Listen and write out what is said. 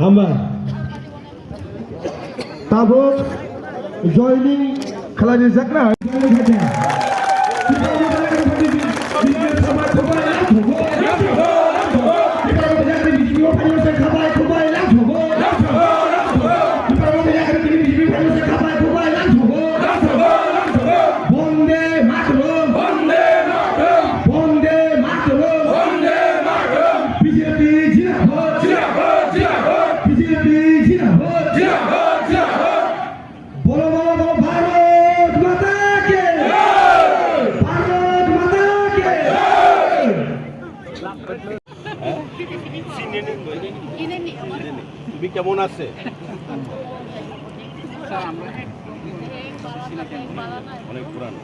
আমার তাবৎ জয়নিং খেলানি জাকরা তুমি কেমন আছে? অনেক পুরানো।